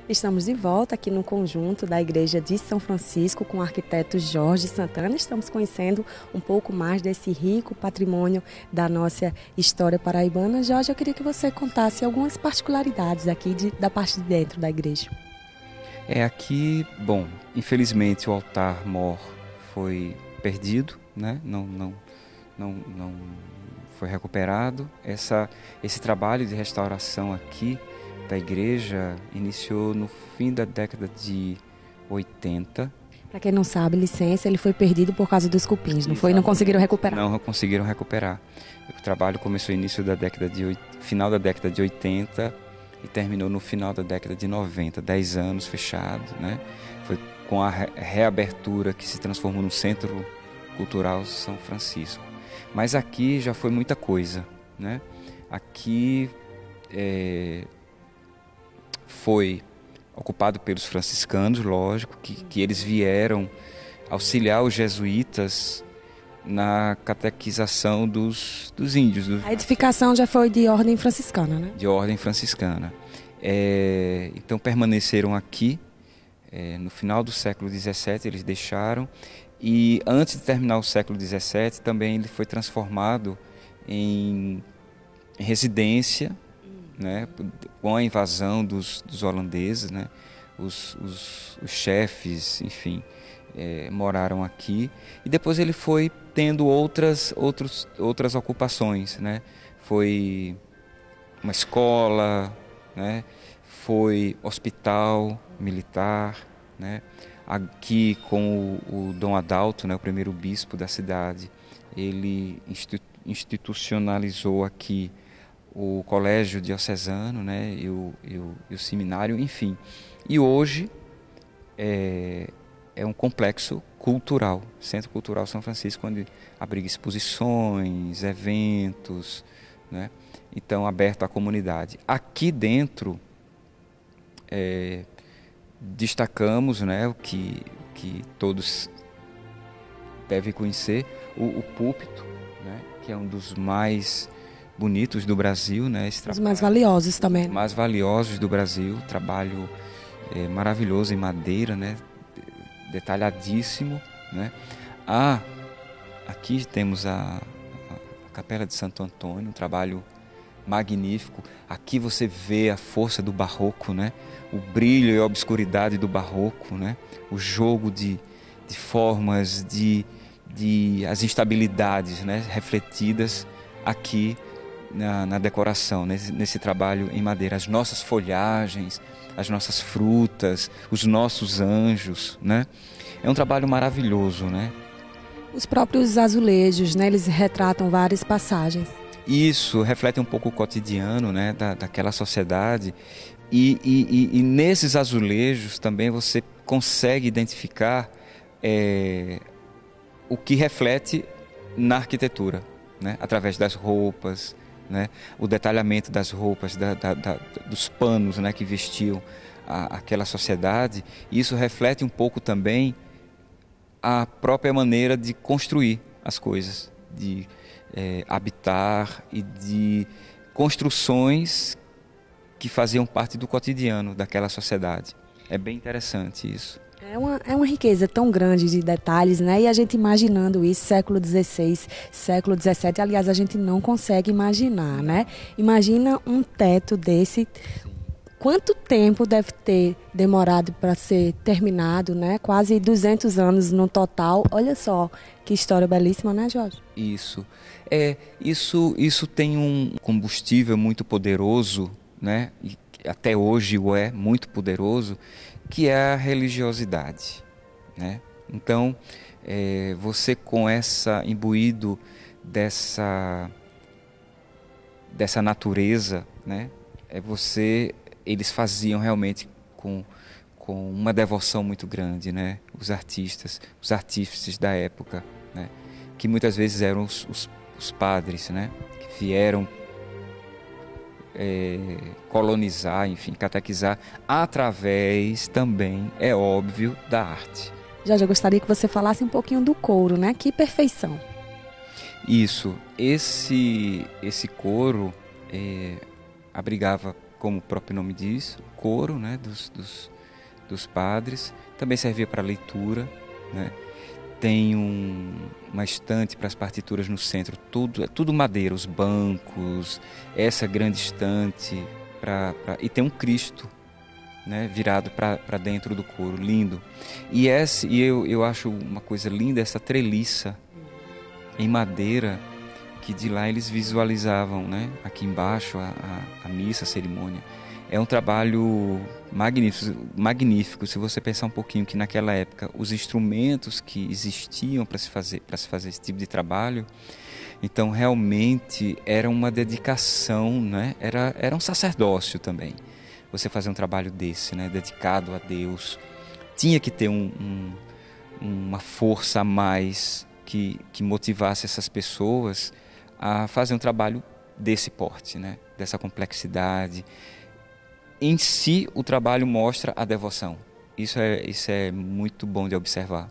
Estamos de volta aqui no conjunto da Igreja de São Francisco com o arquiteto Jorge Santana. Estamos conhecendo um pouco mais desse rico patrimônio da nossa história paraibana. Jorge, eu queria que você contasse algumas particularidades aqui da parte de dentro da igreja. Aqui, bom, infelizmente o altar-mor foi perdido, né? Não foi recuperado. Esse trabalho de restauração aqui da igreja iniciou no fim da década de 80. Para quem não sabe, licença, ele foi perdido por causa dos cupins, não foi? Não conseguiram recuperar? Não conseguiram recuperar. O trabalho começou no início da final da década de 80 e terminou no final da década de 90, 10 anos fechado, né? Foi com a reabertura que se transformou no Centro Cultural São Francisco. Mas aqui já foi muita coisa, né? Aqui foi ocupado pelos franciscanos, lógico, que eles vieram auxiliar os jesuítas na catequização dos índios. A edificação já foi de ordem franciscana, né? De ordem franciscana. Então permaneceram aqui, no final do século XVII eles deixaram, e antes de terminar o século XVII também ele foi transformado em residência, né, com a invasão dos holandeses, né, os chefes, enfim, moraram aqui, e depois ele foi tendo outras ocupações, né, foi uma escola, né, foi hospital militar, né, aqui com o Dom Adalto, né, o primeiro bispo da cidade, ele institucionalizou aqui o colégio diocesano, né, e o seminário, enfim. E hoje é um complexo cultural, Centro Cultural São Francisco, onde abriga exposições, eventos, né, então aberto à comunidade. Aqui dentro destacamos, né, o que todos devem conhecer, o púlpito, né, que é um dos mais bonitos do Brasil, né? Os mais valiosos também. Mais valiosos do Brasil, trabalho maravilhoso em madeira, né? Detalhadíssimo, né? Aqui temos a Capela de Santo Antônio, um trabalho magnífico. Aqui você vê a força do barroco, né? O brilho e a obscuridade do barroco, né? O jogo de formas, as instabilidades, né? Refletidas aqui na decoração, nesse trabalho em madeira, as nossas folhagens, as nossas frutas, os nossos anjos, né? É um trabalho maravilhoso, né? Os próprios azulejos, né? Eles retratam várias passagens. Isso reflete um pouco o cotidiano, né? daquela sociedade e nesses azulejos também você consegue identificar o que reflete na arquitetura, né? Através das roupas, né? O detalhamento das roupas, dos panos, né? Que vestiam aquela sociedade. Isso reflete um pouco também a própria maneira de construir as coisas, de habitar e de construções que faziam parte do cotidiano daquela sociedade. É bem interessante isso. É uma riqueza tão grande de detalhes, né? E a gente imaginando isso, século XVI, século XVII, aliás, a gente não consegue imaginar, né? Imagina um teto desse. Quanto tempo deve ter demorado para ser terminado, né? Quase 200 anos no total. Olha só, que história belíssima, né, Jorge? Isso. Isso tem um combustível muito poderoso, né? E até hoje o é muito poderoso, que é a religiosidade, né? Então, você com imbuído dessa natureza, né? Eles faziam realmente com uma devoção muito grande, né? Os artistas, os artífices da época, né? Que muitas vezes eram os padres, né? Que vieram colonizar, enfim, catequizar, através também, é óbvio, da arte. Jorge, eu gostaria que você falasse um pouquinho do couro, né? Que perfeição. Isso, esse couro abrigava, como o próprio nome diz, coro, né, dos padres, também servia para leitura, né? Tem uma estante para as partituras no centro, tudo madeira, os bancos, essa grande estante, e tem um Cristo, né, virado para dentro do coro, lindo. E eu acho uma coisa linda essa treliça em madeira, que de lá eles visualizavam, né, aqui embaixo a missa, a cerimônia. É um trabalho magnífico, se você pensar um pouquinho que naquela época os instrumentos que existiam para se fazer esse tipo de trabalho, então realmente era uma dedicação, né? Era um sacerdócio também. Você fazer um trabalho desse, né, dedicado a Deus, tinha que ter uma força a mais que motivasse essas pessoas a fazer um trabalho desse porte, né, dessa complexidade. Em si, o trabalho mostra a devoção. Isso é muito bom de observar.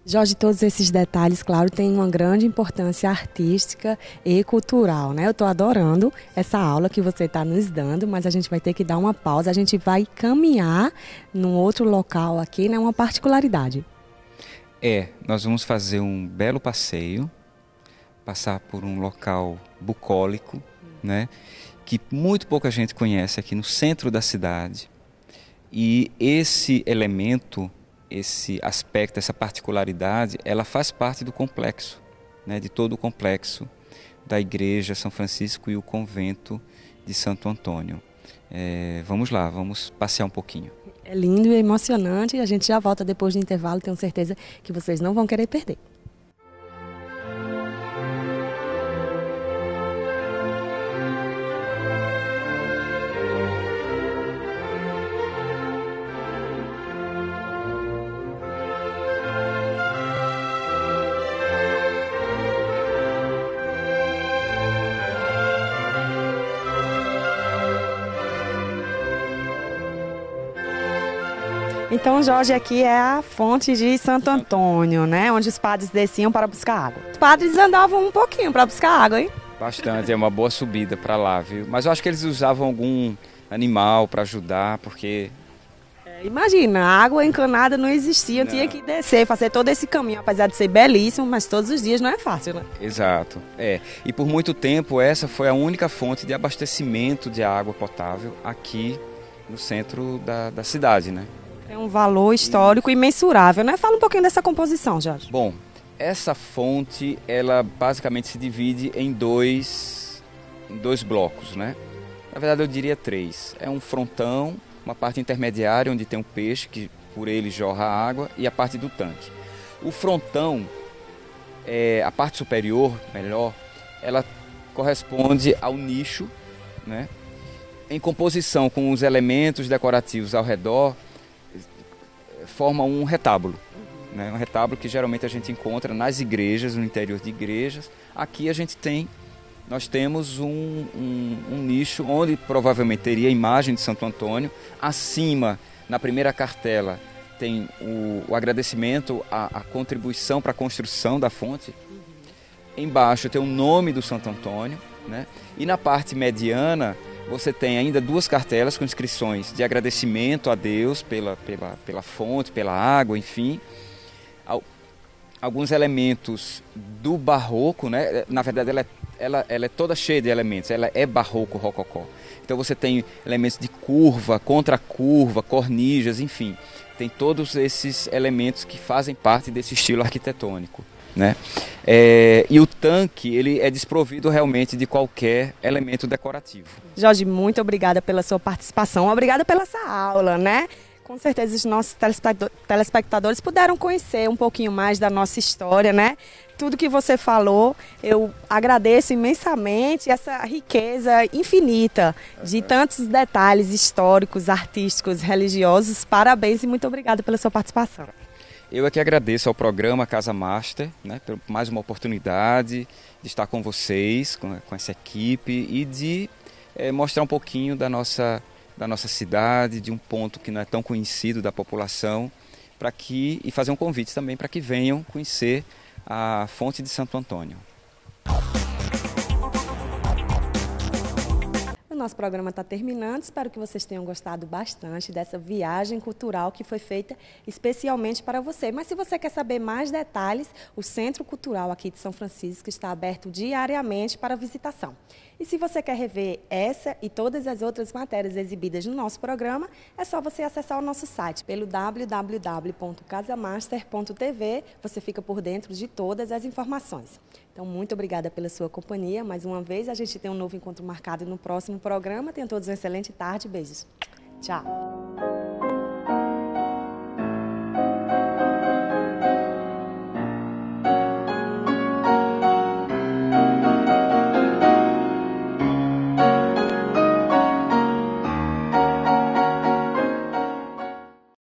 Jorge, todos esses detalhes, claro, têm uma grande importância artística e cultural, né? Eu estou adorando essa aula que você está nos dando, mas a gente vai ter que dar uma pausa. A gente vai caminhar num outro local aqui, né? Uma particularidade. Nós vamos fazer um belo passeio, passar por um local bucólico, né, que muito pouca gente conhece aqui no centro da cidade. E esse elemento, esse aspecto, essa particularidade, ela faz parte do complexo, né, de todo o complexo da Igreja São Francisco e o convento de Santo Antônio. Vamos lá, vamos passear um pouquinho. É lindo e emocionante e a gente já volta depois do intervalo, tenho certeza que vocês não vão querer perder. Então, Jorge, aqui é a fonte de Santo Antônio, né? Onde os padres desciam para buscar água. Os padres andavam um pouquinho para buscar água, hein? Bastante, é uma boa subida para lá, viu? Mas eu acho que eles usavam algum animal para ajudar, porque... Imagina, a água encanada não existia, tinha que descer, fazer todo esse caminho, apesar de ser belíssimo, mas todos os dias não é fácil, né? Exato, E por muito tempo essa foi a única fonte de abastecimento de água potável aqui no centro da cidade, né? É um valor histórico imensurável, né? Fala um pouquinho dessa composição, Jorge. Bom, essa fonte, ela basicamente se divide em dois blocos, né? Na verdade, eu diria 3. É um frontão, uma parte intermediária, onde tem um peixe, que por ele jorra água, e a parte do tanque. O frontão, a parte superior, melhor, ela corresponde ao nicho, né? Em composição com os elementos decorativos ao redor, forma um retábulo, né? Um retábulo que geralmente a gente encontra nas igrejas, no interior de igrejas. Aqui nós temos um nicho onde provavelmente teria a imagem de Santo Antônio. Acima, na primeira cartela, tem o agradecimento à contribuição para a construção da fonte. Embaixo tem o nome do Santo Antônio, né? E na parte mediana você tem ainda 2 cartelas com inscrições de agradecimento a Deus pela fonte, pela água, enfim. Alguns elementos do barroco, né? Na verdade ela é toda cheia de elementos, ela é barroco rococó. Então você tem elementos de curva, contracurva, cornijas, enfim. Tem todos esses elementos que fazem parte desse estilo arquitetônico, né? E o tanque, ele é desprovido realmente de qualquer elemento decorativo. Jorge, muito obrigada pela sua participação, obrigada pela essa aula, né? Com certeza os nossos telespectadores puderam conhecer um pouquinho mais da nossa história, né? Tudo que você falou, eu agradeço imensamente essa riqueza infinita de tantos detalhes históricos, artísticos, religiosos. Parabéns e muito obrigada pela sua participação. Eu é que agradeço ao programa Casa Master, né, por mais uma oportunidade de estar com vocês, com essa equipe e de mostrar um pouquinho da nossa cidade, de um ponto que não é tão conhecido da população, e fazer um convite também para que venham conhecer a fonte de Santo Antônio. nosso programa está terminando. Espero que vocês tenham gostado bastante dessa viagem cultural que foi feita especialmente para você. Mas se você quer saber mais detalhes, o Centro Cultural aqui de São Francisco está aberto diariamente para visitação. E se você quer rever essa e todas as outras matérias exibidas no nosso programa, é só você acessar o nosso site pelo www.casamaster.tv. Você fica por dentro de todas as informações. Então, muito obrigada pela sua companhia. Mais uma vez, a gente tem um novo encontro marcado no próximo programa. Tenham todos uma excelente tarde. Beijos. Tchau.